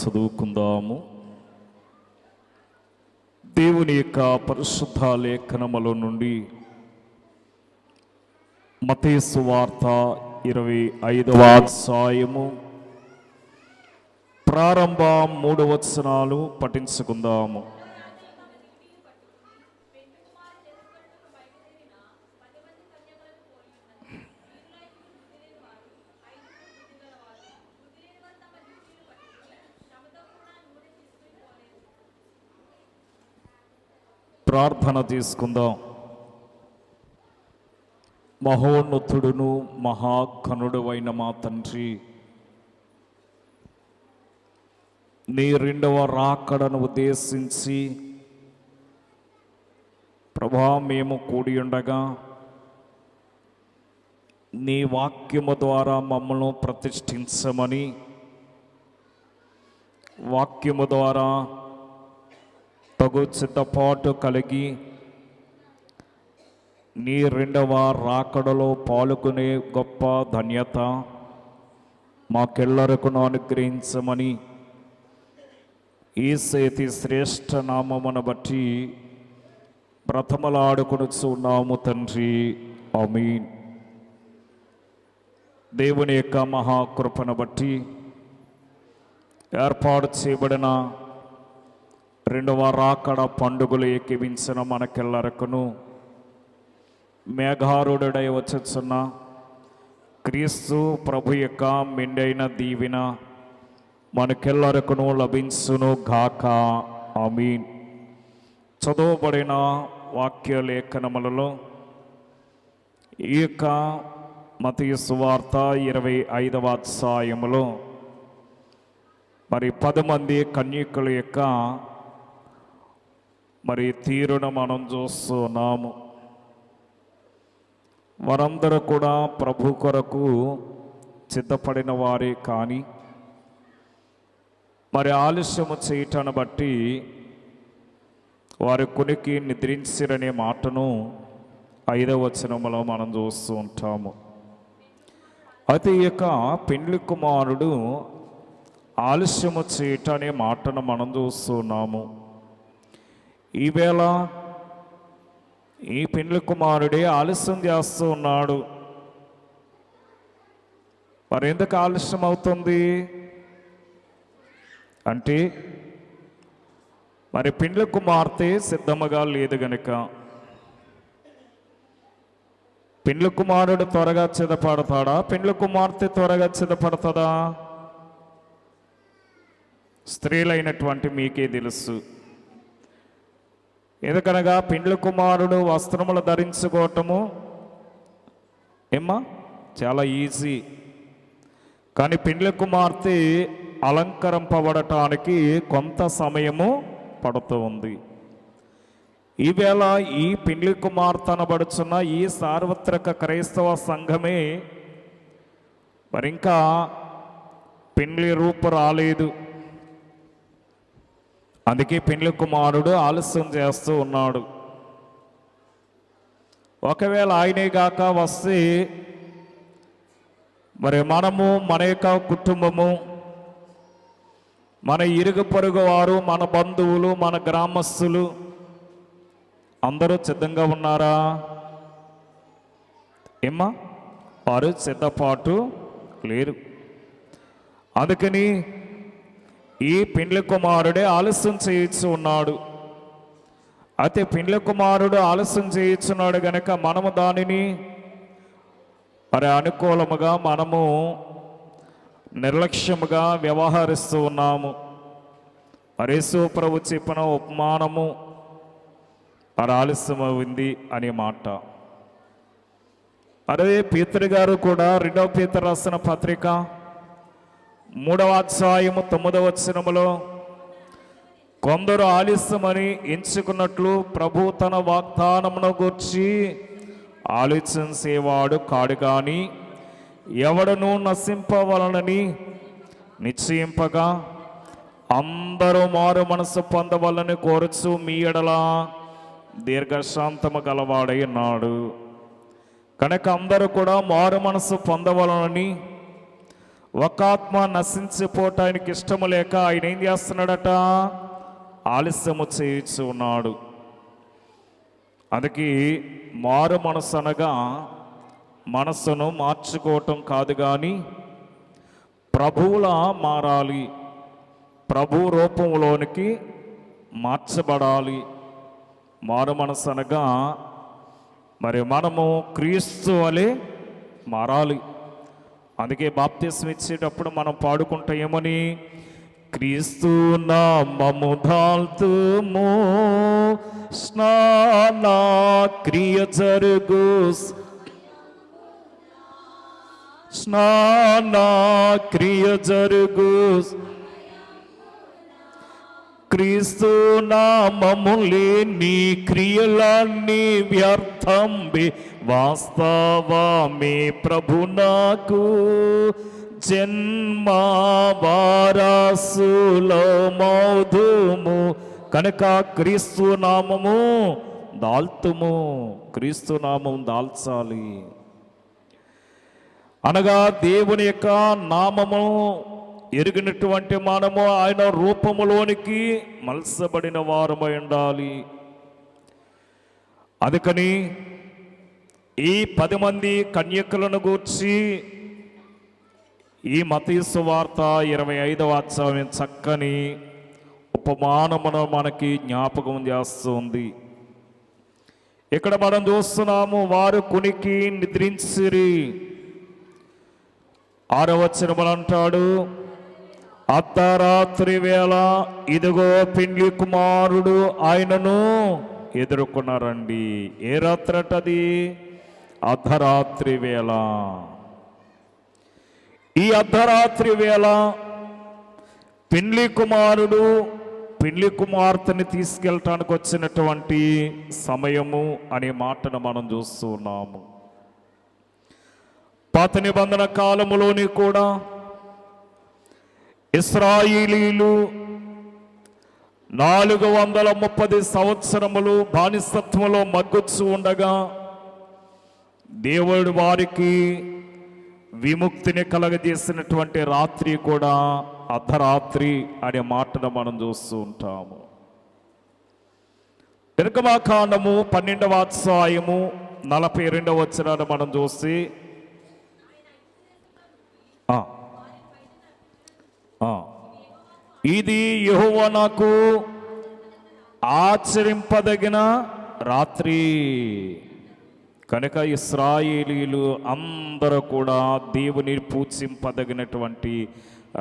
చదువుకుందాము. దేవుని యొక్క పరిశుద్ధ లేఖనముల నుండి మత్తయి సువార్త 25వ అధ్యాయము ప్రారంభ 3 వచనాలు పఠించుకుందాము. ప్రార్థన తీసుకుందాం. మహోన్నతుడును మహాఘనుడు అయిన మా తండ్రి, నీ రెండవ రాకడను ఉద్దేశించి ప్రభా మేము కూడి ఉండగా నీ వాక్యము ద్వారా మమ్మల్ని ప్రతిష్ఠించమని, వాక్యము ద్వారా తగు సిద్ధపాటు కలిగి నీ రెండవ రాకడలో పాల్గొనే గొప్ప ధన్యత మాకెల్లరకు అనుగ్రహించమని యేసు శ్రేష్ఠ నామమును బట్టి బ్రతమలాడుకొనుచున్నాము తండ్రి, ఆమేన్. దేవుని యొక్క మహాకృపను బట్టి ఏర్పాటు చేయబడిన రెండవ రాకడ పండుగలు ఎక్కివించిన మనకెల్లరకును మేఘారుడై వచ్చుచున్న క్రీస్తు ప్రభు యొక్క మెండైన దీవెన మనకెల్లరకును లభించును గాక, ఆమేన్. చదవబడిన వాక్య లేఖనములలో ఈ యొక్క మత్తయి సువార్త 25వ అధ్యాయములో 10 మంది కన్యకుల యొక్క తీరును మనం చూస్తున్నాము. వారందరూ కూడా ప్రభు కొరకు సిద్ధపడిన వారే, కానీ ఆలస్యము చేయటాన్ని బట్టి వారి కొనికి నిద్రించిరనే మాటను 5వ వచనములో మనం చూస్తూ ఉంటాము. అయితే ఈ యొక్క పెండ్లి కుమారుడు ఆలస్యము చేయటనే మాటను మనం చూస్తున్నాము. ఈవేళ ఈ పెండ్లి కుమారుడే ఆలస్యం చేస్తూ ఉన్నాడు. ఎందుకు ఆలస్యం అవుతుంది అంటే పెండ్లి కుమార్తె సిద్ధముగా లేదు గనుక. పెండ్లి కుమారుడు త్వరగా సిద్ధపడతాడా? పెండ్లి కుమార్తె త్వరగా సిద్ధపడుతుందా? స్త్రీలైనటువంటి మీకే తెలుసు. ఎందుకనగా పెండ్లి కుమారుడు వస్త్రములు ధరించుకోవటము చాలా ఈజీ, కానీ పెండ్లి కుమార్తె అలంకరింపబడటానికి కొంత సమయము పడుతూ ఉంది. ఈవేళ ఈ పెండ్లి కుమార్తె అనబడుచున్న ఈ సార్వత్రిక క్రైస్తవ సంఘమే ఇంకా పెండ్లి రూపు రాలేదు. అందుకే పెండ్లి కుమారుడు ఆలస్యం చేస్తూ ఉన్నాడు. ఒకవేళ ఆయనే గాక వస్తే మనము, మన యొక్క కుటుంబము, మన ఇరుగు పొరుగు వారు, మన బంధువులు, మన గ్రామస్తులు అందరూ సిద్ధంగా ఉన్నారా? వారు సిద్ధపాటు లేరు. అందుకని ఈ పెండ్లి కుమారుడే ఆలస్యం చేయించు ఉన్నాడు. అయితే పెండ్లి కుమారుడు ఆలస్యం చేయించున్నాడు గనక మనము దానిని అనుకూలముగా మనము నిర్లక్ష్యముగా వ్యవహరిస్తూ ఉన్నాము. యేసు ప్రభు చెప్పిన ఉపమానము ఆలస్యమైంది అనే మాట. అదే పేతురు గారు కూడా 2వ పేతురు రాసిన పత్రిక 3వ అధ్యాయము 9వ వచనములో కొందరు ఆలస్యమని ఎంచుకున్నట్లు ప్రభు తన వాగ్దానమును గూర్చి ఆలోచించేవాడు కాడు, కానీ ఎవడను నశింపవలనని నిశ్చయింపగా అందరూ మారు మనసు పొందవలని కోరుచు మీ ఎడల దీర్ఘశాంతము గలవాడై ఉన్నాడు. కనుక అందరూ కూడా మారు మనసు పొందవలనని ఒక ఆత్మ నశించిపోవటానికి ఇష్టము లేక ఆయన ఏం చేస్తున్నాడట? ఆలస్యము చేయించి ఉన్నాడు. అందుకే మారు మనసు అనగా మనస్సును మార్చుకోవటం కాదు, కానీ ప్రభువులా మారాలి, ప్రభు రూపంలోనికి మార్చబడాలి. మారు మనసు అనగా మరి మనము క్రీస్తు వలె మారాలి. అందుకే బాప్తిస్మం ఇచ్చేటప్పుడు మనం పాడుకుంటాం ఏమని? క్రీస్తు నామము దాల్తుము స్నాన క్రియ జరుగు, స్నాన క్రియ జరుగు, క్రీస్తు నామము లేని క్రియలన్నీ వ్యర్థంబి, వాస్తవమే ప్రభు నాకు జన్మ వారసులో మౌధుము. కనుక క్రీస్తు నామము దాల్తుము, క్రీస్తు నామం దాల్చాలి. అనగా దేవుని యొక్క నామము ఎరిగినటువంటి మనము ఆయన రూపములోనికి మలసబడిన వారమై ఉండాలి. అందుకని ఈ 10 మంది కన్యకలను గూర్చి ఈ మత్తయి సువార్త 25వ అధ్యాయం చక్కని ఉపమానమును మనకి జ్ఞాపకం చేస్తుంది. ఇక్కడ మనం చూస్తున్నాము, వారు కునికి నిద్రించిరి. 6వ వచనములు అంటాడు, అర్ధరాత్రి వేళ ఇదిగో పెండ్లి కుమారుడు ఆయనను ఎదుర్కొన్నారండి. ఏ రాత్రటది? అర్ధరాత్రి వేళ. ఈ అర్ధరాత్రి వేళ పెండ్లి కుమారుడు పెండ్లి కుమార్తెని తీసుకెళ్ళటానికి వచ్చినటువంటి సమయము అనే మాటను మనం చూస్తున్నాము. పాత నిబంధన కాలములోని కూడా ఇశ్రాయేలీలు 430 సంవత్సరములు బానిసత్వంలో మగ్గుచ్చు ఉండగా దేవుడు వారికి విముక్తిని కలగజేసినటువంటి రాత్రి కూడా అర్ధరాత్రి అనే మాటను మనం చూస్తూ ఉంటాము. నిర్గమకాండము 12వ అధ్యాయము 42వ వచనాన్ని మనం చూసి, ఇది యెహోవా నాకు ఆచరింపదగిన రాత్రి. కనుక ఇశ్రాయేలీలు అందరూ కూడా దేవుని పూజింపదగినటువంటి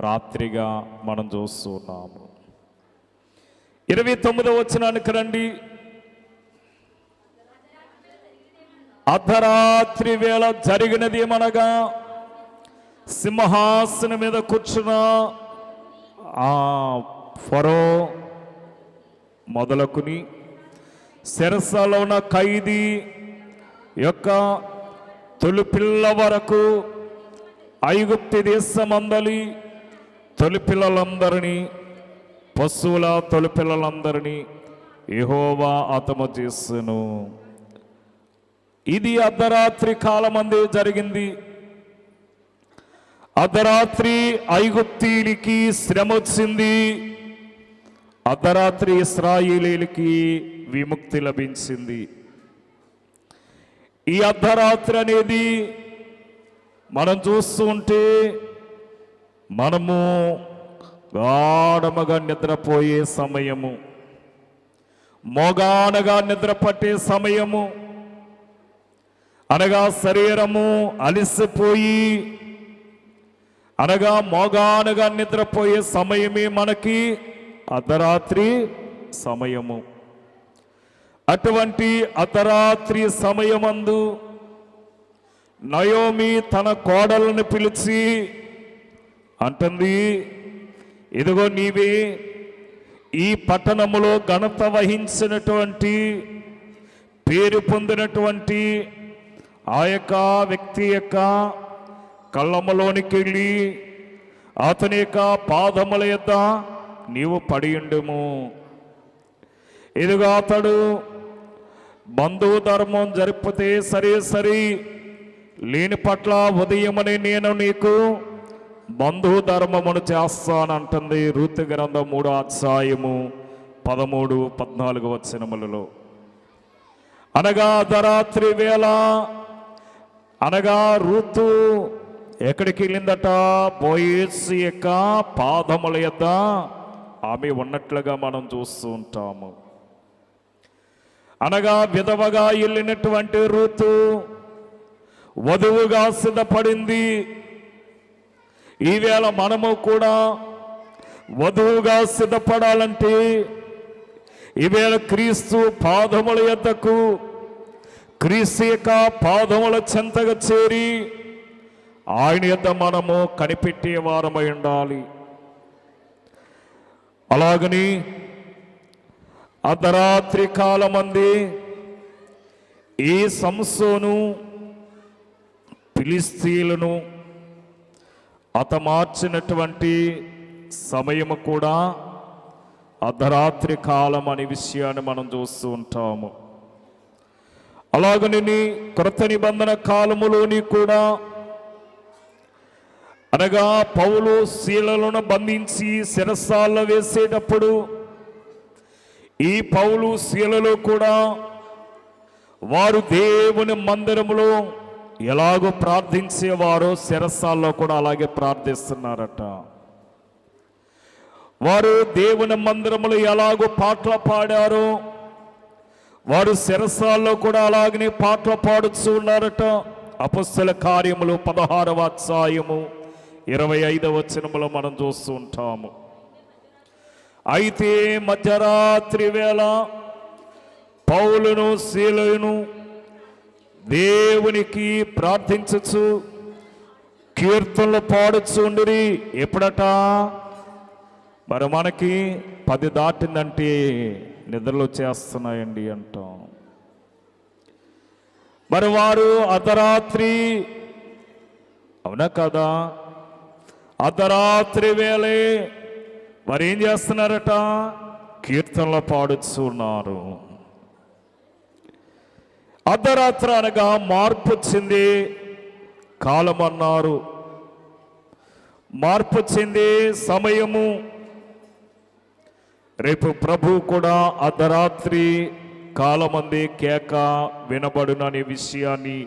రాత్రిగా మనం చూస్తున్నాము. 29వ వచనానికి రండి. అర్ధరాత్రి వేళ జరిగినది ఏమనగా, సింహాసనం మీద కూర్చున్న ఆ ఫరో మొదలుకుని చెరసాలలో ఉన్న ఖైదీ యొక్క తొలిపిల్ల వరకు ఐగుప్తు దేశమందలి తొలిపిల్లలందరినీ, పశువుల తొలిపిల్లలందరినీ యెహోవా హతము చేసెను. ఇది అర్ధరాత్రి కాలమందే జరిగింది. అర్ధరాత్రి ఐగుప్తీయులకి శ్రమ వచ్చింది, అర్ధరాత్రి ఇశ్రాయేలీలకి విముక్తి లభించింది. ఈ అర్ధరాత్రి అనేది మనం చూస్తూ ఉంటే మనము గాఢముగా నిద్రపోయే సమయము, మోగానగా నిద్రపట్టే సమయము, అనగా శరీరము అలిసిపోయి అనగా మోగానగా నిద్రపోయే సమయమే మనకి అర్ధరాత్రి సమయము. అటువంటి అర్ధరాత్రి సమయమందు నయోమి తన కోడలను పిలిచి అంటుంది, ఇదిగో నీవే ఈ పట్టణములో ఘనత వహించినటువంటి పేరు పొందినటువంటి ఆ యొక్క వ్యక్తి యొక్క కళ్ళములోనికి వెళ్ళి అతని యొక్క పాదముల యొద్ద నీవు పడియుండుము. ఇదిగో అతడు బంధువు ధర్మం జరిపితే సరే లేని పట్ల ఉదయమని నేను నీకు బంధు ధర్మమును చేస్తానంటుంది రూతు గ్రంథం 3వ అధ్యాయము 13, 14 వచనములలో. అనగా అర్ధరాత్రి వేళ అనగా రూతు ఎక్కడికి వెళ్ళిందట? బోయేసు యొక్క పాదముల యొద్ద ఆమె ఉన్నట్లుగా మనం చూస్తూ ఉంటాము. అనగా విధవగా వెళ్ళినటువంటి రూతు వధువుగా సిద్ధపడింది. ఈవేళ మనము కూడా వధువుగా సిద్ధపడాలంటే ఈవేళ క్రీస్తు పాదముల యొద్దకు, క్రీస్తు యొక్క పాదముల చెంతగా చేరి ఆయన యొద్ద మనము కనిపెట్టే వారమై ఉండాలి. అలాగని అర్ధరాత్రి కాలమంది ఈ సంసోను ఫిలిష్తీయులను హతమార్చినటువంటి సమయము కూడా అర్ధరాత్రి కాలం అనే విషయాన్ని మనం చూస్తూ ఉంటాము. అలాగని క్రొత్త నిబంధన కాలములోని కూడా అనగా పౌలు శీలలను బంధించి శిరస్సాల్లో వేసేటప్పుడు ఈ పౌలు శీలలో కూడా వారు దేవుని మందిరములో ఎలాగో ప్రార్థించేవారో శిరస్సాల్లో కూడా అలాగే ప్రార్థిస్తున్నారట. వారు దేవుని మందిరములో ఎలాగో పాటలు పాడారో వారు శిరస్సాల్లో కూడా అలాగనే పాటలు పాడుతూ ఉన్నారట. అపొస్తలుల కార్యములు 16వ అధ్యాయము 25వ వచనములో మనం చూస్తూ ఉంటాము. అయితే మధ్యరాత్రి వేళ పౌలును శీలను దేవునికి ప్రార్థించచ్చు కీర్తనలు పాడుచుండిరి. ఎప్పుడట? మరి మనకి 10 దాటిందంటే నిద్రలు వచ్చేస్తున్నాయండి అంటాం. మరి వారు అర్ధరాత్రి, అవునా కదా, అర్ధరాత్రి వేళే మరి ఏం చేస్తున్నారట? కీర్తనలు పాడుచున్నారు. అర్ధరాత్రి అనగా మార్పు చెంది కాలం అన్నారు, మార్పు చెందే సమయము. రేపు ప్రభు కూడా అర్ధరాత్రి కాలమంది కేక వినబడుననే విషయాన్ని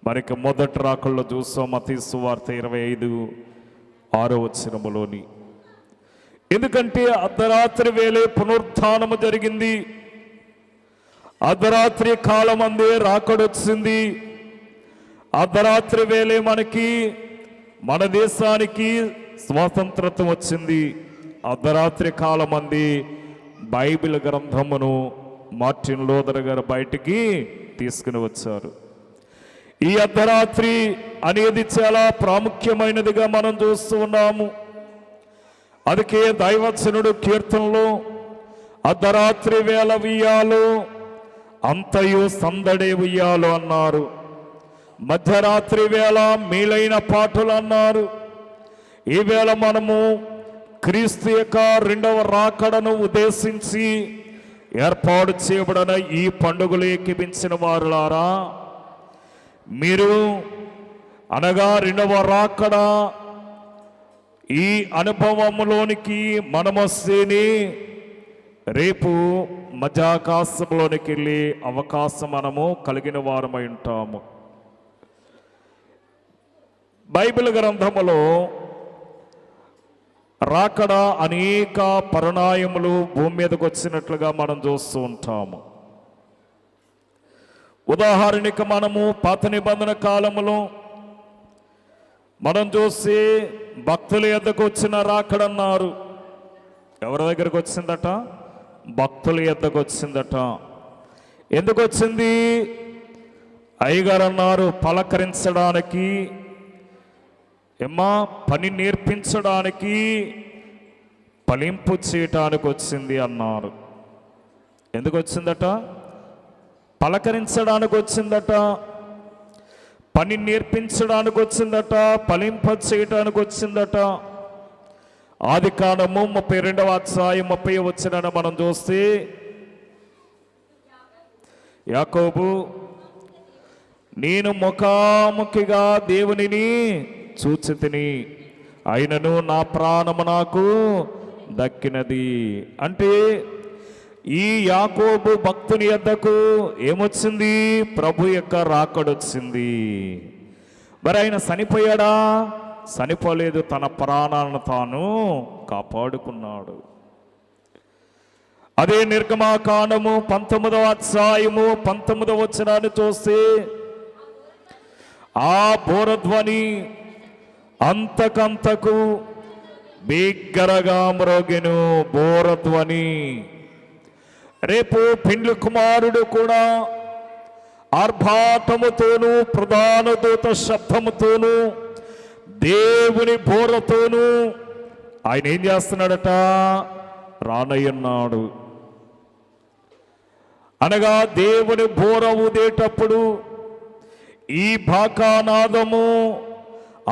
మనకి మొదటి రాకల్లో చూస్తాం. మత్తయి సువార్త 25:6 వచనములోని. ఎందుకంటే అర్ధరాత్రి వేళే పునరుత్థానము జరిగింది. అర్ధరాత్రి కాలమందే రాకడొచ్చింది. అర్ధరాత్రి వేళే మనకి మన దేశానికి స్వాతంత్రత వచ్చింది. అర్ధరాత్రి కాలమంది బైబిల్ గ్రంథమును మార్టిన్ లూథర్ గారు బయటికి తీసుకుని వచ్చారు. ఈ అర్ధరాత్రి అనేది చాలా ప్రాముఖ్యమైనదిగా మనం చూస్తూ ఉన్నాము. అందుకే దైవచనుడు కీర్తనలో అర్ధరాత్రి వేళ ఉయ్యాలు అంతయు సందడే ఉయ్యాలు అన్నారు. మధ్యరాత్రి వేళ మేలైన పాటలు అన్నారు. ఈ వేళ మనము క్రీస్తు యొక్క 2వ రాకడను ఉద్దేశించి ఏర్పాటు చేయబడిన ఈ పండుగలు ఎక్కిపించిన వారులారా, మీరు అనగా 2వ రాకడ ఈ అనుభవంలోనికి మనమొస్తేనే రేపు మధ్యాకాశంలోనికి వెళ్ళే అవకాశం మనము కలిగిన వారమై ఉంటాము. బైబిల్ గ్రంథములో రాకడ అనేక పరిణామములు భూమి మీదకి వచ్చినట్లుగా మనం చూస్తూ ఉంటాము. ఉదాహరణకి మనము పాత నిబంధన కాలములో మనం చూసి భక్తుల యొద్దకు వచ్చిన రాకడన్నారు. ఎవరి దగ్గరకు వచ్చిందట? భక్తుల యొద్దకు వచ్చిందట. ఎందుకు వచ్చింది? అయ్యగారు అన్నారు, పలకరించడానికి, పని నేర్పించడానికి, ఫలింపు చేయటానికి వచ్చింది అన్నారు. ఎందుకు వచ్చిందట? పలకరించడానికి వచ్చిందట, పని నేర్పించడానికి వచ్చిందట, ఫలింప చేయటానికి వచ్చిందట. ఆదికాండము 32వ అధ్యాయం 30వ వచనాన్ని మనం చూస్తే, యాకోబు నేను ముఖాముఖిగా దేవునిని చూచితిని, అయినను నా ప్రాణము నాకు దక్కినది. అంటే ఈ యాకోబు భక్తుని యొద్దకు ఏమొచ్చింది? ప్రభు యొక్క రాకడొచ్చింది. మరి ఆయన చనిపోయాడా? చనిపోలేదు, తన ప్రాణాలను తాను కాపాడుకున్నాడు. అదే నిర్గమాకాండము 19వ అధ్యాయము 19వ వచనాన్ని చూస్తే ఆ బోరధ్వని అంతకంతకు బిగ్గరగా మ్రోగెను. బోరధ్వని. రేపు పెండ్లి కుమారుడు కూడా ఆర్భాటముతోనూ ప్రధాన దూత శబ్దముతోనూ దేవుని బోరతోనూ ఆయన ఏం చేస్తున్నాడట? రానయ్యన్నాడు. అనగా దేవుని బోర ఊదేటప్పుడు ఈ బాకానాదము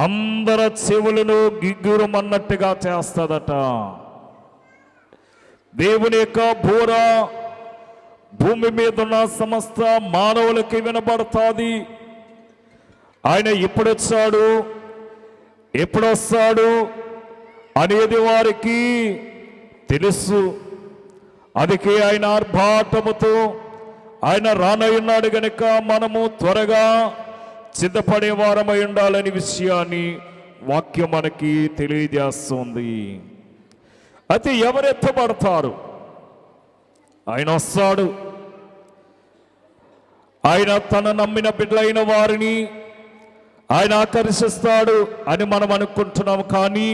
అందరి చెవులను గిగ్గురమన్నట్టుగా చేస్తుందట. దేవుని యొక్క బోర భూమి మీద ఉన్న సమస్త మానవులకి వినబడుతుంది. ఆయన ఎప్పుడొచ్చాడు, ఎప్పుడొస్తాడు అనేది వారికి తెలుసు. అందుకే ఆయన ఆర్భాటముతో ఆయన రానయ్యున్నాడు గనుక మనము త్వరగా సిద్ధపడే వారమై ఉండాలని విషయాన్ని వాక్యం మనకి తెలియజేస్తుంది. అయితే ఎవరెత్తబడతారు? ఆయన వస్తాడు. ఆయన తన నమ్మిన బిడ్డలైన వారిని ఆయన ఆకర్షిస్తాడు అని మనం అనుకుంటున్నాం. కానీ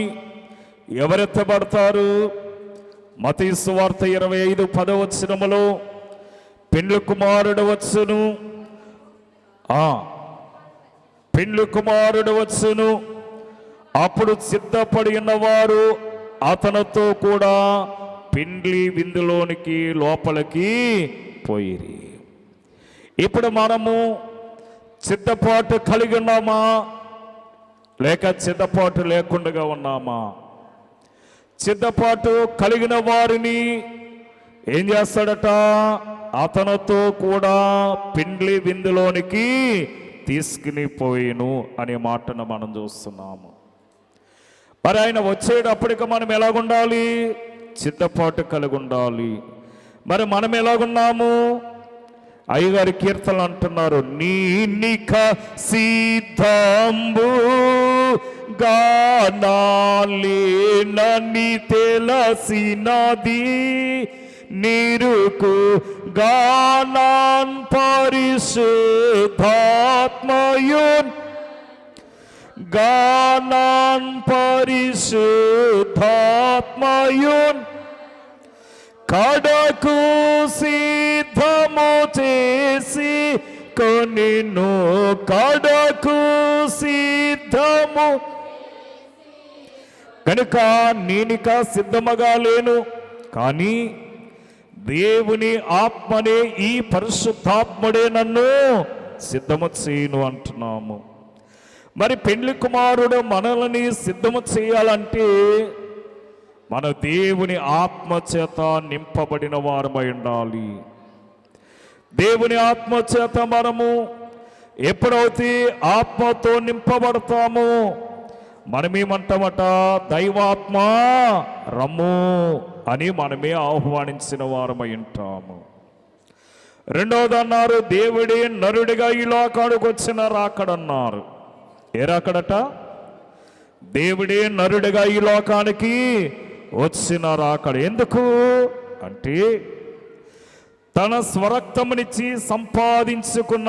ఎవరెత్తబడతారు? మత్తయి సువార్త 25:10 వచనములో పెండ్లి కుమారుడు వచ్చును, పెండ్లి కుమారుడు వచ్చును, అప్పుడు సిద్ధపడి ఉన్నవారు అతనితో కూడా పెండ్లి విందులోనికి లోపలికి పోయిరి. ఇప్పుడు మనము సిద్ధపాటు కలిగి ఉన్నామా లేక సిద్ధపాటు లేకుండా ఉన్నామా? సిద్ధపాటు కలిగిన వారిని ఏం చేస్తాడట? అతనితో కూడా పెండ్లి విందులోనికి తీసుకుని పోయిను అనే మాటను మనం చూస్తున్నాము. మరి ఆయన వచ్చేటప్పటికి మనం ఎలాగుండాలి? సిద్ధపాటు కలిగి ఉండాలి. మరి మనం ఎలాగున్నాము? అయ్యగారి కీర్తనలు అంటున్నారు, నీనిక సిద్ధంబు గానాలేనని తెలసినది నిరుకు గానాన్ పరిశుద్ధాత్మయున్ గానాన్ పరిశుద్ధాత్మయున్ కడకు సిద్ధము చేసి కొనిను కడకు సిద్ధము. కనుక నేనిక సిద్ధముగా లేను, కానీ దేవుని ఆత్మనే, ఈ పరిశుద్ధాత్ముడే నన్ను సిద్ధము చేయను అంటున్నాము. మరి పెండ్లి కుమారుడు మనల్ని సిద్ధము చేయాలంటే మన దేవుని ఆత్మ చేత నింపబడిన వారమై ఉండాలి. దేవుని ఆత్మ చేత మనము ఎప్పుడైతే ఆత్మతో నింపబడతామో మనమేమంటామట? దైవాత్మ రమ్ము అని మనమే ఆహ్వానించిన వారమై ఉంటాము. రెండవది అన్నారు, దేవుడే నరుడిగా ఈ లోకానికి వచ్చిన రాకడన్నారు. ఏ రాకడట? దేవుడే నరుడిగా ఈ లోకానికి వచ్చిన రాకడ. ఎందుకు అంటే తన స్వరక్తమునిచ్చి సంపాదించుకున్న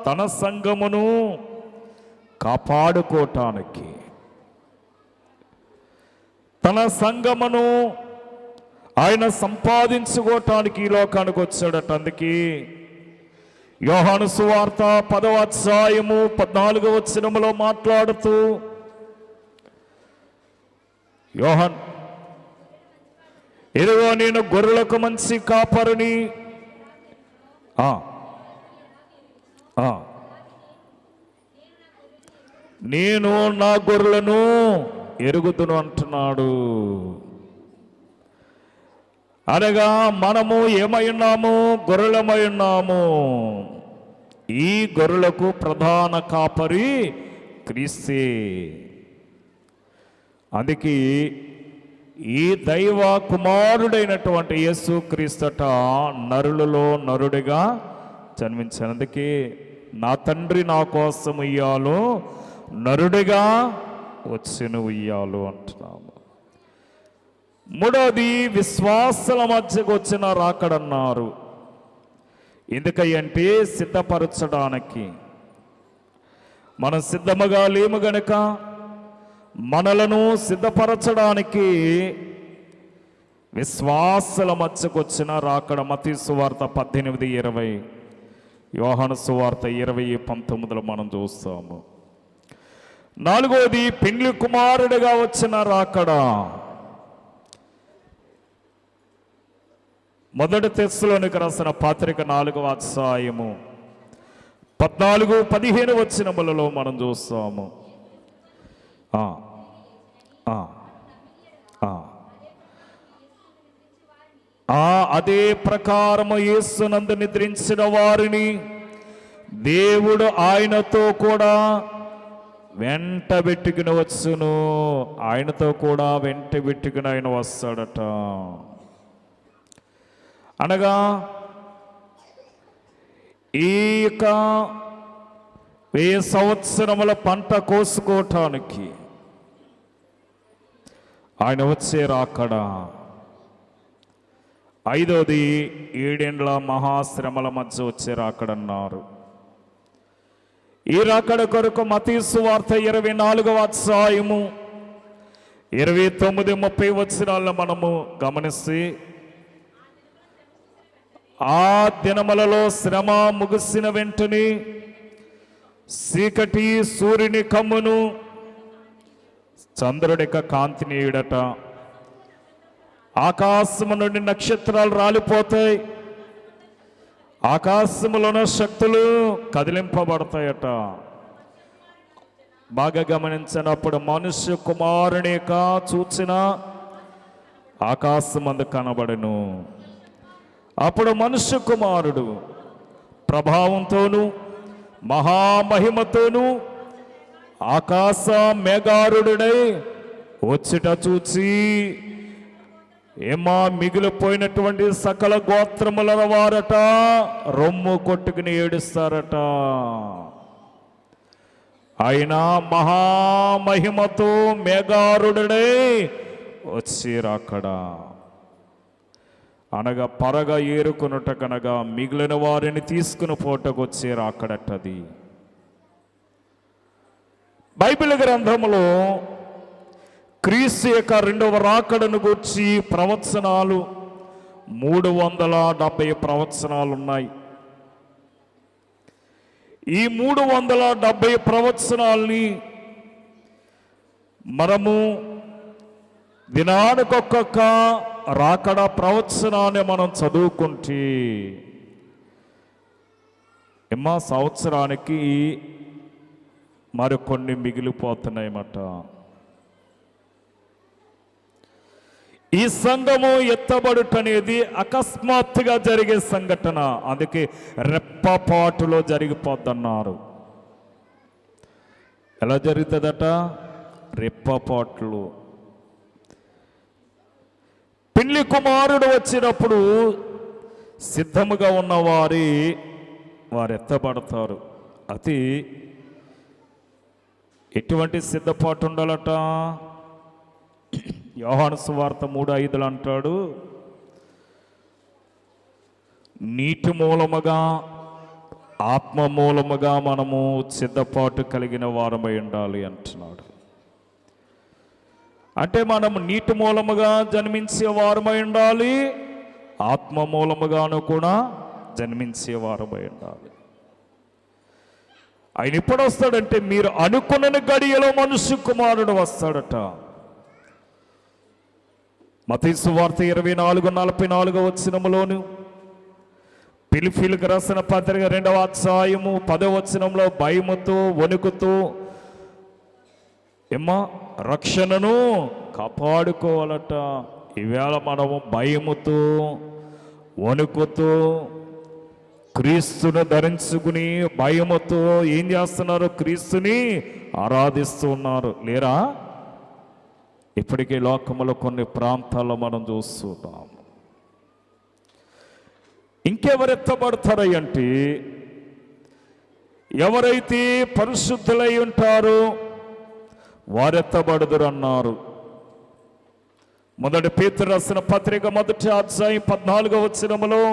తన సంఘమును కాపాడుకోవటానికి, తన సంఘమును ఆయన సంపాదించుకోవటానికి ఈ లోకానికి వచ్చాడట. అందుకే యోహాను సువార్త 10వ అధ్యాయము 14వ వచనములో మాట్లాడుతూ యోహాన్, ఇదిగో నేను గొర్రెలకు మంచి కాపరిని, నేను నా గొర్రెలను ఎరుగుదును అంటున్నాడు. అనగా మనము ఏమై ఉన్నాము? గొర్రెలమై ఉన్నాము. ఈ గొర్రెలకు ప్రధాన కాపరి క్రీస్తే. అందుకే ఈ దైవ కుమారుడైనటువంటి యేసుక్రీస్తుట నరులలో నరుడిగా జన్మించాను. అందుకే నా తండ్రి నా కోసం ఉయ్యాలో నరుడిగా వచ్చిన ఉయ్యాలు అంటున్నాము. మూడవది విశ్వాసాల మధ్యకు వచ్చిన రాకడన్నారు. ఎందుకంటే సిద్ధపరచడానికి. మనం సిద్ధముగా లేము గనుక మనలను సిద్ధపరచడానికి విశ్వాసాల మధ్యకు వచ్చిన రాకడ. మత్తయి సువార్త 18:20, యోహాను సువార్త 20:19 మనం చూస్తాము. నాలుగవది పెండ్లి కుమారుడిగా వచ్చిన రాకడ. మొదటి తెస్సలోనికి రాసిన పత్రిక 4వ అధ్యాయము 14-15 వచనములలో మనం చూస్తాము. అదే ప్రకారము యేసునందు నిద్రించిన వారిని దేవుడు ఆయనతో కూడా వెంట పెట్టుకుని వచ్చును. ఆయనతో కూడా వెంట పెట్టుకుని ఆయన వస్తాడట. అనగా ఈ యొక్క 1000 సంవత్సరముల పంట కోసుకోవటానికి ఆయన వచ్చే రాకడ. ఐదవది 7 ఏండ్ల మహాశ్రమల మధ్య వచ్చే రాకడన్నారు. ఈ రాకడ కొరకు మత్తయి సువార్త 24వ అధ్యాయము 29-30 వచనాలను మనము గమనిస్తే, ఆ దినములలో శ్రమ ముగిసిన వెంటనే చీకటి సూర్యుని కమ్మును, చంద్రుడిక కాంతినీయుడట. ఆకాశము నుండి నక్షత్రాలు రాలిపోతాయి, ఆకాశములోని శక్తులు కదిలింపబడతాయట. బాగా గమనించినప్పుడు మనుష్య కుమారుని చూచిన ఆకాశమందు కనబడను. అప్పుడు మనుష్య కుమారుడు ప్రభావంతోనూ మహామహిమతోనూ ఆకాశ మేఘారుడై వచ్చుట చూచి ఏమా మిగిలిపోయినటువంటి సకల గోత్రముల వారట రొమ్ము కొట్టుకుని ఏడుస్తారట. ఆయన మహామహిమతో మేఘారుడై వచ్చిరాకడా. అనగా పరగ ఏరుకునుట కనగా మిగిలిన వారిని తీసుకుని పోటకు వచ్చే రాకడటది. బైబిల్ గ్రంథంలో క్రీస్తు యొక్క 2వ రాకడను గూర్చి ప్రవచనాలు 370 ప్రవచనాలు ఉన్నాయి. ఈ 370 ప్రవచనాల్ని మనము దినానికొక్క రాకడ ప్రవచనాన్ని మనం చదువుకుంటే సంవత్సరానికి మరికొన్ని మిగిలిపోతున్నాయన్నమాట. ఈ సంఘము ఎత్తబడుటనేది అకస్మాత్తుగా జరిగే సంఘటన. అందుకే రెప్పపాటులో జరిగిపోతున్నారు. ఎలా జరుగుతుందట? రెప్పపాట్లు. పెళ్లి కుమారుడు వచ్చినప్పుడు సిద్ధముగా ఉన్న వారు ఎత్తబడతారు. అది ఎటువంటి సిద్ధపాటు ఉండాలట? యోహాను సువార్త 3:5 అంటాడు, నీటి మూలముగా ఆత్మ మూలముగా మనము సిద్ధపాటు కలిగిన వారమై ఉండాలి అంటున్నాడు. అంటే మనం నీటి మూలముగా జన్మించే వారమై ఉండాలి, ఆత్మ మూలముగాను కూడా జన్మించే వారమై ఉండాలి. ఆయన ఎప్పుడు వస్తాడంటే మీరు అనుకున్న గడియలో మనుష్య కుమారుడు వస్తాడట. మత్తయి సువార్త 24:44 వచనములోను, ఫిలిప్పీయులకు రాసిన పత్రిక 2వ అధ్యాయము 10వ వచనంలో భయముతో వణుకుతూ రక్షణను కాపాడుకోవాలట. ఈవేళ మనము భయముతో వణుకుతూ క్రీస్తును ధరించుకుని భయముతో ఏం చేస్తున్నారు? క్రీస్తుని ఆరాధిస్తూ ఉన్నారు. లేరా? ఇప్పటికీ లోకములో కొన్ని ప్రాంతాల్లో మనం చూస్తున్నాం. ఇంకెవరు ఎత్తబడతారై అంటే ఎవరైతే పరిశుద్ధులై ఉంటారో వారెత్తబడుదురు అన్నారు. మొదటి పేతురు రాసిన పత్రిక 1వ అధ్యాయం 14వ వచనములో,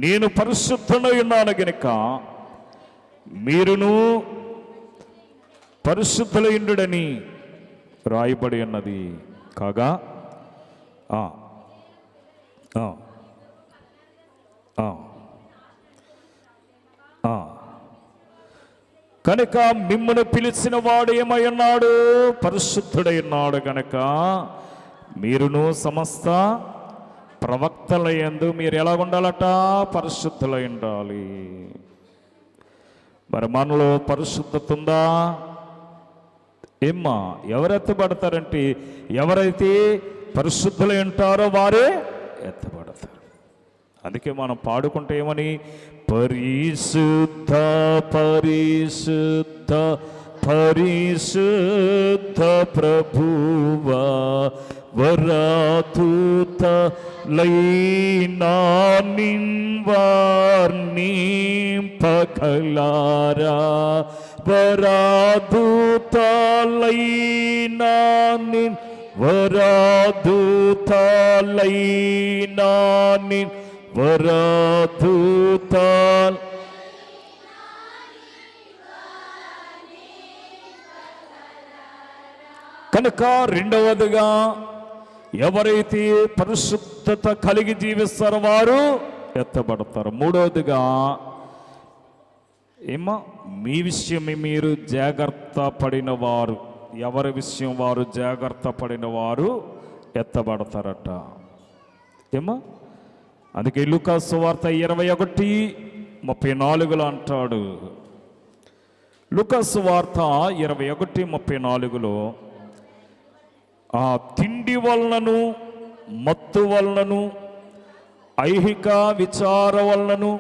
నేను పరిశుద్ధుడై ఉన్నాను గనుక మీరును పరిశుద్ధులైండుడని రాయబడి ఉన్నది. కాగా కనుక మిమ్మును పిలిచిన వాడు ఏమై ఉన్నాడు? పరిశుద్ధుడై ఉన్నాడు. గనక మీరును సమస్త ప్రవక్తల యందు మీరు ఎలా ఉండాలట? పరిశుద్ధులై ఉండాలి. మరి మనలో పరిశుద్ధత ఉందా? ఏమ్మా, ఎవరు ఎత్తబడతారంటే ఎవరైతే పరిశుద్ధులై ఉంటారో వారే ఎత్తబడతారు. అందుకే మనం పాడుకుంటే ఏమని? పరిశుద్ధ పరిశుద్ధ పరిశుద్ధ ప్రభువా వరాతుత లైనా నిన్వార్ని పగలారా వరాదుత లైనా నిన్ వరాదుత లైనా నిన్ వరాదుత. కనుక రెండవదిగా ఎవరైతే పరిశుద్ధత కలిగి జీవిస్తారో వారు ఎత్తబడతారు. మూడవదిగా ఏమో మీ విషయమే మీరు జాగ్రత్త పడిన వారు, ఎవరి విషయం వారు జాగ్రత్త పడిన వారు ఎత్తబడతారట. ఏమో అందుకే లూకా సువార్త 21:34 అంటాడు. లూకా సువార్త 21:34 ఆ తిండి వలనను మత్తు వలనను ఐహిక విచార వలనను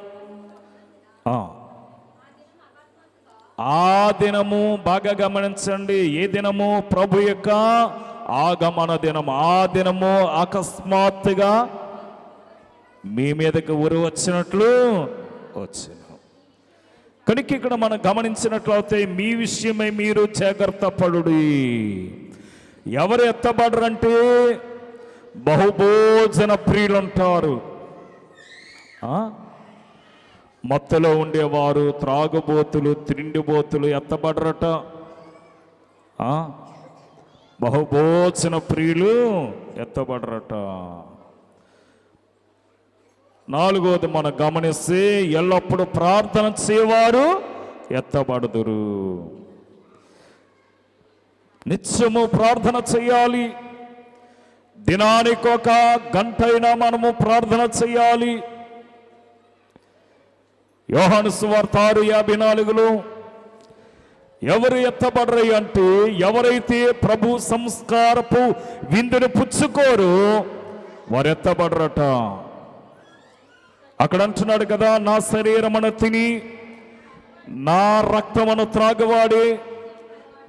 ఆ దినము, బాగా గమనించండి, ఏ దినము? ప్రభు యొక్క ఆగమన దినం. ఆ దినము అకస్మాత్తుగా మీ మీదకి ఉరి వచ్చినట్లు వచ్చిన. కనుక ఇక్కడ మనం గమనించినట్లయితే మీ విషయమై మీరు జాగ్రత్త పడుడి. ఎవరు ఎత్తబడరంటే బహుభోజన ప్రియులు ఉంటారు. మత్తులో ఉండేవారు, త్రాగుబోతులు, తిండిబోతులు ఎత్తబడరట. బహుభోజన ప్రియులు ఎత్తబడరట. నాలుగోది మనం గమనిస్తే ఎల్లప్పుడూ ప్రార్థన చేయవారు ఎత్తబడుదురు. నిత్యము ప్రార్థన చేయాలి. దినానికి 1 గంట అయినా మనము ప్రార్థన చేయాలి. యోహాను సువార్త 6:54 ఎవరు ఎత్తబడరు అంటే ఎవరైతే ప్రభు సంస్కారపు విందుని పుచ్చుకోరు వారు ఎత్తబడరట. అక్కడ అంటున్నాడు కదా, నా శరీరమును తిని నా రక్తమును త్రాగువాడే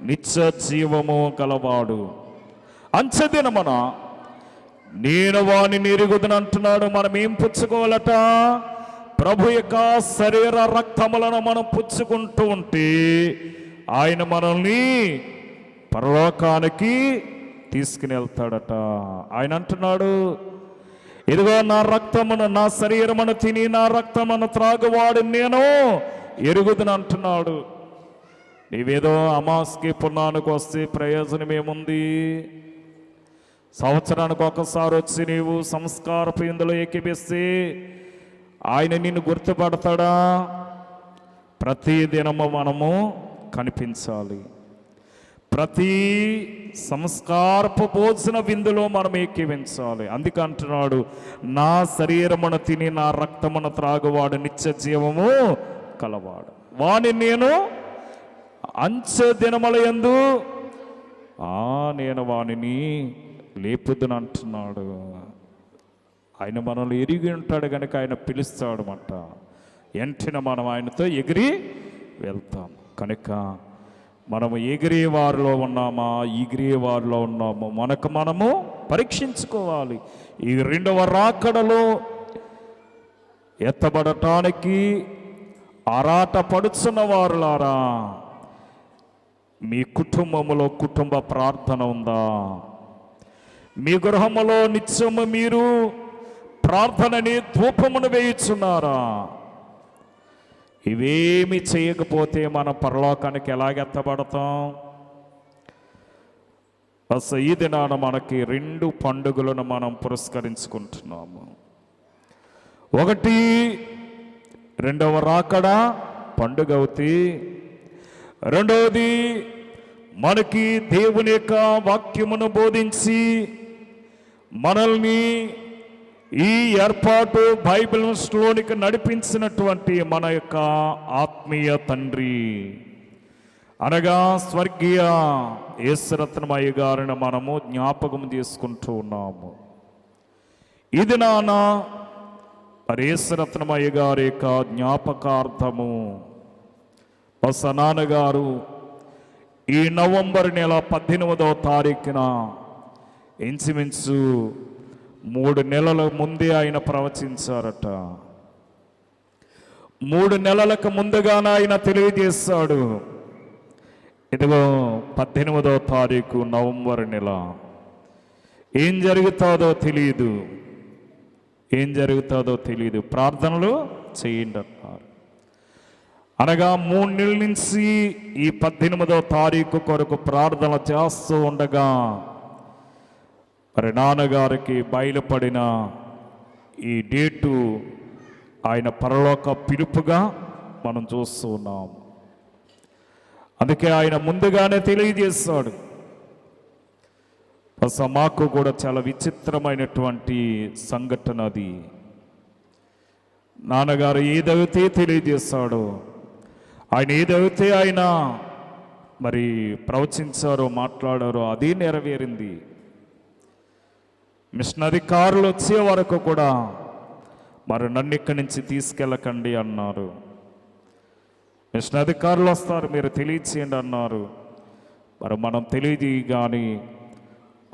నిత్య జీవము గలవాడు. అంచెదినమున నేను వానిని ఎరుగుదును అంటున్నాడు. మనం ఏం పుచ్చుకోవాలట? ప్రభు యొక్క శరీర రక్తములను మనం పుచ్చుకుంటూ ఉంటే ఆయన మనల్ని పరలోకానికి తీసుకుని వెళ్తాడట. ఆయన అంటున్నాడు, ఇదిగో నా రక్తమును, నా శరీరమును తిని నా రక్తమును త్రాగువాడు నేను ఎరుగుదును అంటున్నాడు. నీవేదో అమాస్కి పున్నానికి వస్తే ప్రయోజనం ఏముంది? సంవత్సరానికి ఒకసారి వచ్చి నీవు సంస్కారపు ఇందులో ఏకీపిస్తే ఆయన నిన్ను గుర్తుపడతాడా? ప్రతి దినము మనము కనిపించాలి. ప్రతి సంస్కారపు భోజన విందులో మనం ఏకీవించాలి. అందుకే అంటున్నాడు, నా శరీరమును తిని నా రక్తమును త్రాగువాడు నిత్య జీవము కలవాడు. వాని నేను అంచె దినముల యందు నేను వానిని లేపుదును అంటున్నాడు. ఆయన మనల్ని ఎరిగి ఉంటాడు కనుక ఆయన పిలుస్తాడన్నమాట. వెంటనే మనం ఆయనతో ఎగిరి వెళ్తాం. కనుక మనము ఎగిరే వారిలో ఉన్నామా, ఎగిరే వారిలో ఉన్నామో మనము పరీక్షించుకోవాలి. ఈ రెండవ రాకడలో ఎత్తబడటానికి ఆరాట పడుచున్న వారులారా, మీ కుటుంబములో కుటుంబ ప్రార్థన ఉందా? మీ గృహములో నిత్యము మీరు ప్రార్థనని ధూపమును వేయుచున్నారా? ఇవేమి చేయకపోతే మనం పరలోకానికి ఎలాగెత్తబడతాం? అసలు ఈ దినాన మనకి 2 పండుగలను మనం పురస్కరించుకుంటున్నాము. ఒకటి రెండవ రాకడ పండుగ అవుతుంది. రెండవది మనకి దేవుని యొక్క వాక్యమును బోధించి మనల్ని ఈ ఏర్పాటు బైబిల్స్లోనికి నడిపించినటువంటి మన యొక్క ఆత్మీయ తండ్రి అనగా స్వర్గీయ యేసురత్నమయ్య గారిని మనము జ్ఞాపకం చేసుకుంటూ ఉన్నాము. ఇది మరి యేసురత్నమయ్య గారి యొక్క జ్ఞాపకార్థము బస నాన్నగారు ఈ నవంబర్ నెల 18వ తారీఖున ఇంచుమించు 3 నెలల ముందే ఆయన ప్రవచించారట. 3 నెలలకు ముందుగానే ఆయన తెలియజేశాడు, ఇదిగో 18వ తారీఖు నవంబర్ నెల ఏం జరుగుతుందో తెలియదు, ప్రార్థనలు చేయండి అన్నారు. అనగా 3 నెలల నుంచి ఈ 18వ తారీఖు కొరకు ప్రార్థన చేస్తూ ఉండగా మరి నాన్నగారికి బయలుపడిన ఈ డేటు ఆయన పరలోక పిలుపుగా మనం చూస్తూ ఉన్నాం. అందుకే ఆయన ముందుగానే తెలియజేశాడు. మాకు కూడా చాలా విచిత్రమైనటువంటి సంఘటన అది. నాన్నగారు ఏదైతే తెలియజేశాడో, ఆయన ఏదైతే ఆయన మరి ప్రవచించారో మాట్లాడారో అది నెరవేరింది. మిషన్ అధికారులు వచ్చే వరకు కూడా మరి నన్ను ఇక్కడి నుంచి తీసుకెళ్ళకండి అన్నారు. మిషన్ అధికారులు వస్తారు, మీరు తెలియచేయండి అన్నారు. మరి మనం తెలియజేయగాని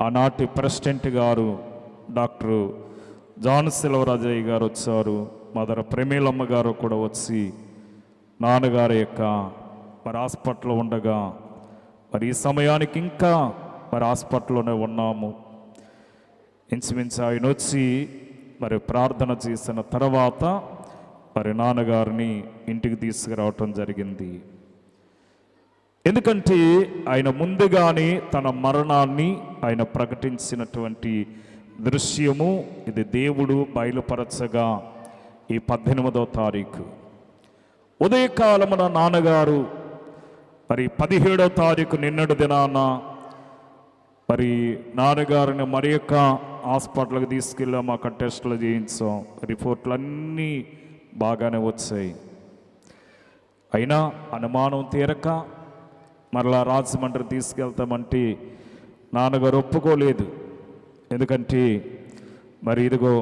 ఆనాటి ప్రెసిడెంట్ గారు డాక్టర్ జాన్ సిల్వరాజయ్య గారు వచ్చారు, మదర్ ప్రమీలమ్మ గారు కూడా వచ్చి నాన్నగారి యొక్క మరి హాస్పిటల్లో ఉండగా మరి ఈ సమయానికి ఇంకా మరి హాస్పిటల్లోనే ఉన్నాము. ఇంచుమించు ఆయన వచ్చి మరి ప్రార్థన చేసిన తర్వాత మరి నాన్నగారిని ఇంటికి తీసుకురావటం జరిగింది. ఎందుకంటే ఆయన ముందుగానే తన మరణాన్ని ఆయన ప్రకటించినటువంటి దృశ్యము ఇది దేవుడు బయలుపరచగా ఈ 18వ తారీఖు ఉదయకాలమున నాన్నగారు మరి 17వ తారీఖు నిన్నటి దినాన మరి నాన్నగారిని మరి యొక్క హాస్పిటల్కి తీసుకెళ్ళాం, అక్కడ టెస్టులు చేయించాం, రిపోర్ట్లు అన్నీ బాగానే వచ్చాయి. అయినా అనుమానం తీరక మరలా రాజమండ్రి తీసుకెళ్తామంటే నాన్నగారు ఒప్పుకోలేదు. ఎందుకంటే మరి ఇదిగో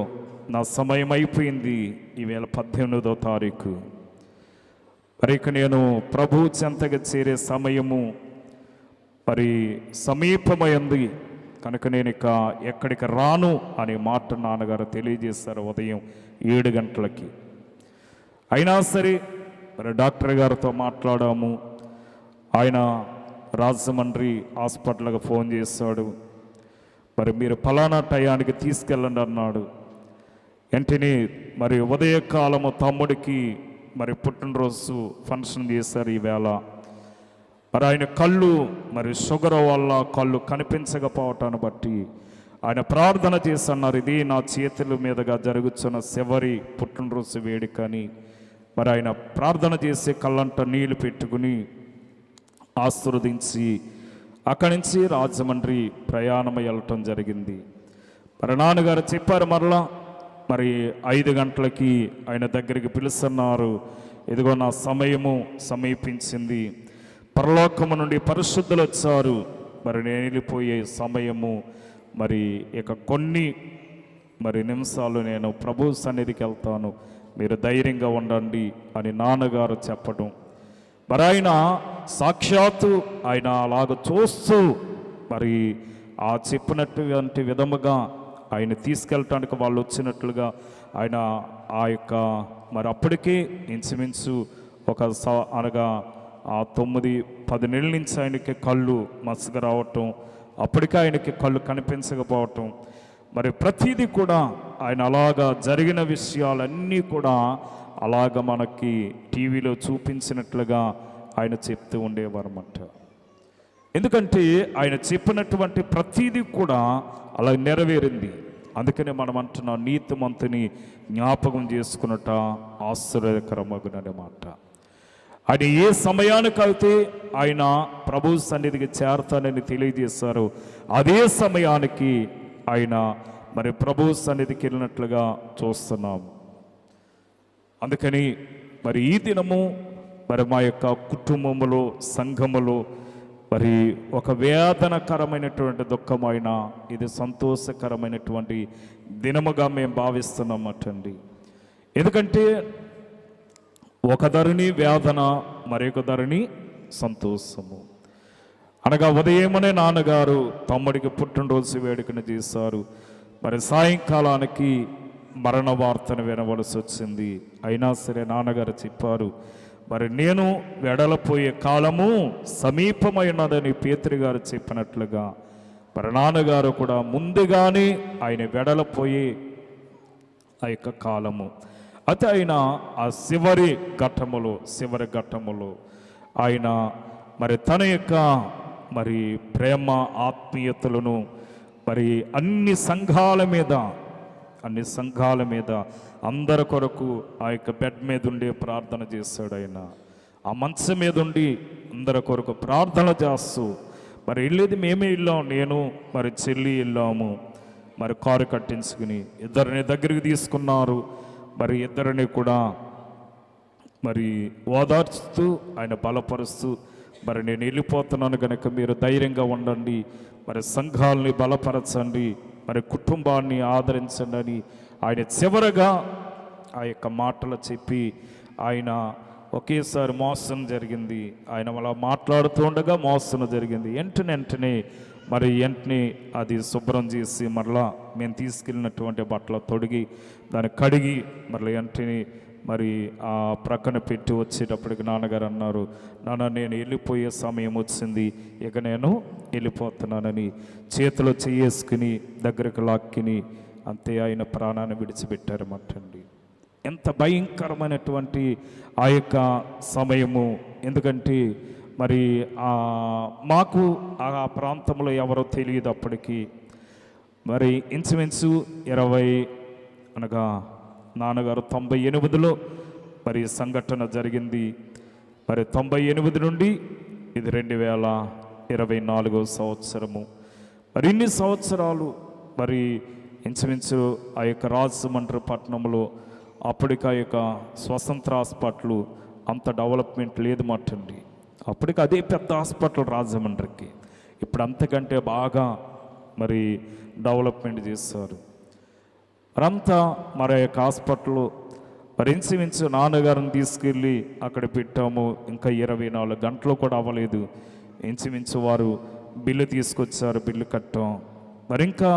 నా సమయం అయిపోయింది, ఈవేళ 18వ తారీఖు, మరి ఇక నేను ప్రభు చెంతగా చేరే సమయము మరి సమీపమైంది కనుక నేను ఇక ఎక్కడికి రాను అనే మాట నాన్నగారు తెలియజేశారు ఉదయం 7 గంటలకి. అయినా సరే మరి డాక్టర్ గారితో మాట్లాడాము. ఆయన రాజమండ్రి హాస్పిటల్కి ఫోన్ చేశాడు, మరి మీరు ఫలానా టయానికి తీసుకెళ్ళండి అన్నాడు. వెంటనే మరి ఉదయకాలము తమ్ముడికి మరి పుట్టినరోజు ఫంక్షన్ చేశారు ఈవేళ. మరి ఆయన కళ్ళు మరి షుగర్ వల్ల కళ్ళు కనిపించకపోవటాన్ని బట్టి ఆయన ప్రార్థన చేసి అన్నారు, ఇది నా చేతుల మీదుగా జరుగుతున్న చివరి పుట్టినరోజు వేడుకని. మరి ఆయన ప్రార్థన చేసి కళ్ళంట నీళ్లు పెట్టుకుని ఆశీర్వదించి అక్కడి నుంచి రాజమండ్రి ప్రయాణం వెళ్ళటం జరిగింది. మరి నాన్నగారు చెప్పారు మరలా మరి 5 గంటలకి ఆయన దగ్గరికి పిలుస్తున్నారు, ఇదిగో నా సమయము సమీపించింది, పరలోకము నుండి పరిశుద్ధులు వచ్చారు, మరి నేను వెళ్ళిపోయే సమయము, మరి ఇక కొన్ని మరి నిమిషాలు నేను ప్రభు సన్నిధికి వెళ్తాను, మీరు ధైర్యంగా ఉండండి అని నాన్నగారు చెప్పడం. మరి ఆయన సాక్షాత్తు ఆయన అలాగ చూస్తూ మరి ఆ చెప్పినటువంటి విధముగా ఆయన తీసుకెళ్ళటానికి వాళ్ళు వచ్చినట్లుగా ఆయన ఆ యొక్క మరి అప్పటికే ఇంచుమించు అనగా ఆ 9-10 నెలల నుంచి ఆయనకి కళ్ళు మసక రావటం, అప్పటికే ఆయనకి కళ్ళు కనిపించకపోవటం, మరి ప్రతిదీ కూడా ఆయన అలాగా జరిగిన విషయాలన్నీ కూడా అలాగ మనకి టీవీలో చూపించినట్లుగా ఆయన చెప్తూ ఉండేవారన్నమాట. ఎందుకంటే ఆయన చెప్పినటువంటి ప్రతిదీ కూడా అలా నెరవేరింది. అందుకనే మనం అంటున్నాం, నీతిమంతుని జ్ఞాపకం చేసుకున్నట ఆశ్చర్యకరమగునమాట. ఆయన ఏ సమయానికైతే ఆయన ప్రభు సన్నిధికి చేరతానని తెలియజేశారు, అదే సమయానికి ఆయన మరి ప్రభు సన్నిధికి వెళ్ళినట్లుగా చూస్తున్నాం. అందుకని మరి ఈ దినము మరి మా యొక్క కుటుంబములో, సంఘములో మరి ఒక వేదనకరమైనటువంటి దుఃఖమైన ఇది సంతోషకరమైనటువంటి దినముగా మేము భావిస్తున్నామటండి. ఎందుకంటే ఒక ధరణి వేదన, మరొక ధరణి సంతోషము. అనగా ఉదయమనే నాన్నగారు తమ్ముడికి పుట్టినరోజు వేడుకను చేశారు. మరి సాయంకాలానికి మరణ వార్తను వినవలసి వచ్చింది. అయినా సరే నాన్నగారు చెప్పారు, మరి నేను వెడలపోయే కాలము సమీపమైనదని పేతురు గారు చెప్పినట్లుగా మరి నాన్నగారు కూడా ముందుగానే ఆయన వెడలపోయే ఆ యొక్క కాలము. అయితే ఆయన ఆ చివరి ఘట్టములో ఆయన మరి తన యొక్క మరి ప్రేమ ఆత్మీయతలను మరి అన్ని సంఘాల మీద అందరి కొరకు ఆ యొక్క బెడ్ మీద ఉండి ప్రార్థన చేశాడు. ఆయన ఆ మంచం మీద ఉండి అందరి కొరకు ప్రార్థన చేస్తూ మరి వెళ్ళేది మేమే వెళ్ళాం, నేను మరి చెల్లి వెళ్ళాము. మరి కారు కట్టించుకుని ఇద్దరిని దగ్గరికి తీసుకున్నారు. మరి ఇద్దరిని కూడా మరి ఓదార్చుతూ ఆయన బలపరుస్తూ మరి నేను వెళ్ళిపోతున్నాను కనుక మీరు ధైర్యంగా ఉండండి, మరి సంఘాలని బలపరచండి, మరి కుటుంబాన్ని ఆదరించండి అని ఆయన చివరగా ఆ యొక్క మాటలు చెప్పి ఆయన ఒకేసారి మోసం జరిగింది. ఆయన అలా మాట్లాడుతూ ఉండగా మోసం జరిగింది. వెంటనే అది శుభ్రం చేసి మరలా మేము తీసుకెళ్ళినటువంటి బట్టలు తొడిగి దాన్ని కడిగి మరలా వెంటనే మరి ఆ ప్రక్కన పెట్టి వచ్చేటప్పటికి నాన్నగారు అన్నారు, నాన్న నేను వెళ్ళిపోయే సమయం వచ్చింది, ఇక నేను వెళ్ళిపోతున్నానని చేతిలో చేసుకుని దగ్గరకు లాక్కిని అంతే ఆయన ప్రాణాన్ని విడిచిపెట్టారన్నమాటండి. ఎంత భయంకరమైనటువంటి ఆ యొక్క సమయము. ఎందుకంటే మరి మాకు ఆ ప్రాంతంలో ఎవరో తెలియదు అప్పటికి. మరి ఇంచుమించు 20 అనగా నాన్నగారు 98లో మరి సంఘటన జరిగింది. మరి 98 నుండి ఇది 2024వ సంవత్సరము. మరి ఇన్ని సంవత్సరాలు మరి ఇంచుమించు ఆ యొక్క రాజమండ్రి పట్టణంలో అప్పటికి ఆ యొక్క స్వతంత్ర హాస్పిటల్ అంత డెవలప్మెంట్ లేదు మాటండి. అప్పటికి అదే పెద్ద హాస్పిటల్ రాజమండ్రికి. ఇప్పుడు అంతకంటే బాగా మరి డెవలప్మెంట్ చేస్తారు. మరంతా మరి యొక్క హాస్పిటల్ మరి ఇంచుమించు నాన్నగారిని తీసుకెళ్ళి అక్కడ పెట్టాము. ఇంకా 24 గంటలు కూడా అవ్వలేదు. ఇంచుమించు వారు బిల్లు తీసుకొచ్చారు, బిల్లు కట్టాం. మరి ఇంకా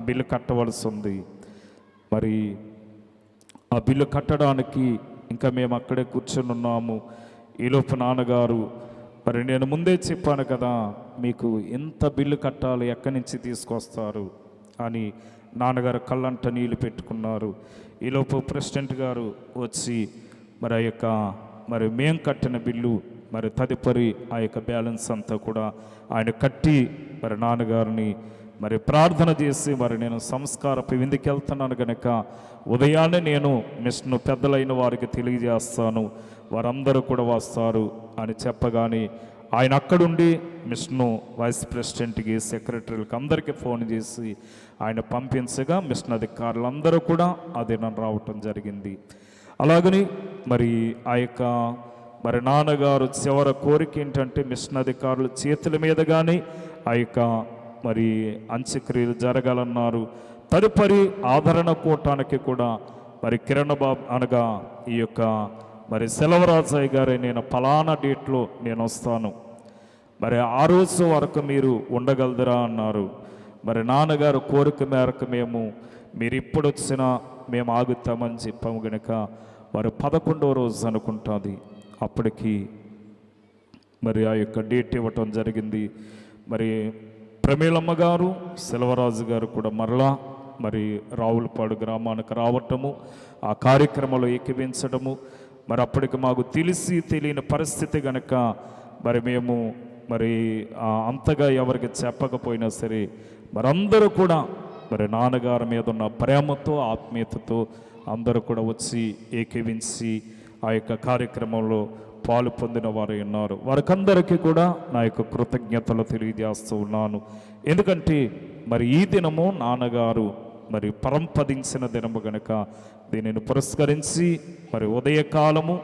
బిల్లు కట్టవలసి ఉంది. మరి ఆ బిల్లు కట్టడానికి ఇంకా మేము అక్కడే కూర్చొని ఉన్నాము. ఈలోపు నాన్నగారు మరి నేను ముందే చెప్పాను కదా మీకు ఎంత బిల్లు కట్టాలి, ఎక్కడి నుంచి తీసుకొస్తారు అని నాన్నగారు కళ్ళంట నీళ్ళు పెట్టుకున్నారు. ఈలోపు ప్రెసిడెంట్ గారు వచ్చి మరి ఆ యొక్క మరి మేము కట్టిన బిల్లు మరి తదుపరి ఆ యొక్క బ్యాలెన్స్ అంతా కూడా ఆయన కట్టి మరి నాన్నగారిని మరి ప్రార్థన చేసి మరి నేను సంస్కారపు విందుకు వెళ్తున్నాను కనుక ఉదయాన్నే నేను మిషన్ పెద్దలైన వారికి తెలియజేస్తాను, వారందరూ కూడా వస్తారు అని చెప్పగానే ఆయన అక్కడుండి మిషను వైస్ ప్రెసిడెంట్కి, సెక్రటరీలకు అందరికీ ఫోన్ చేసి ఆయన పంపించగా మిషన్ అధికారులందరూ కూడా అదినం రావటం జరిగింది. అలాగని మరి ఆ యొక్క మరి నాన్నగారు చివరి కోరిక ఏంటంటే మిషన్ అధికారుల చేతుల మీద కానీ ఆ యొక్క మరి అంత్యక్రియలు జరగాలన్నారు. తదుపరి ఆదరణ కూటానికి కూడా మరి కిరణ్ బాబు అనగా ఈ యొక్క మరి సెలవరాజయ్య గారే నేను ఫలానా డేట్లో నేను వస్తాను, మరి ఆ రోజు వరకు మీరు ఉండగలదురా అన్నారు. మరి నాన్నగారు కోరిక మేరకు మీరు ఇప్పుడు వచ్చినా మేము ఆగుతామని చెప్పాము గనుక వారు 11వ రోజు అనుకుంటుంది అప్పటికి మరి ఆ యొక్క డేట్ ఇవ్వటం జరిగింది. మరి ప్రమీలమ్మ గారు సెలవరాజు గారు కూడా మరలా మరి రావులపాడు గ్రామానికి రావటము, ఆ కార్యక్రమంలో ఏకీవించడము. మరి అప్పటికి మాకు తెలియని పరిస్థితి కనుక మరి మేము మరి అంతగా ఎవరికి చెప్పకపోయినా సరే మరి అందరూ కూడా మరి నాన్నగారి మీద ఉన్న ప్రేమతో ఆత్మీయతతో అందరూ కూడా వచ్చి ఏకీవించి ఆ యొక్క కార్యక్రమంలో పాలు పొందిన వారు ఉన్నారు. వారికందరికీ కూడా నా యొక్క కృతజ్ఞతలు తెలియజేస్తూ ఉన్నాను. ఎందుకంటే మరి ఈ దినము నాన్నగారు మరి పరంపదించిన దినము గనుక దీనిని పురస్కరించి మరి ఉదయకాలము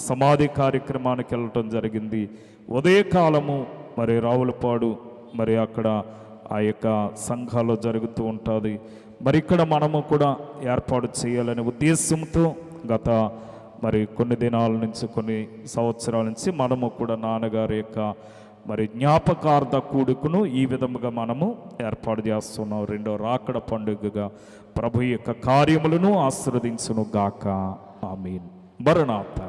సమాధి కార్యక్రమానికి వెళ్ళటం జరిగింది. ఉదయకాలము మరి రావులపాడు మరి అక్కడ ఆ యొక్క సంఘాల్లో జరుగుతూ ఉంటుంది. మరి ఇక్కడ మనము కూడా ఏర్పాటు చేయాలనే ఉద్దేశంతో గత మరి కొన్ని దినాల నుంచి కొన్ని సంవత్సరాల నుంచి మనము కూడా నాన్నగారి యొక్క మరి జ్ఞాపకార్థ కూడుకును ఈ విధముగా మనము ఏర్పాటు చేస్తున్నాం. రెండో రాకడ పండుగగా ప్రభు యొక్క కార్యములను ఆశీర్వదించును గాక. ఆమీన్. మరణాత.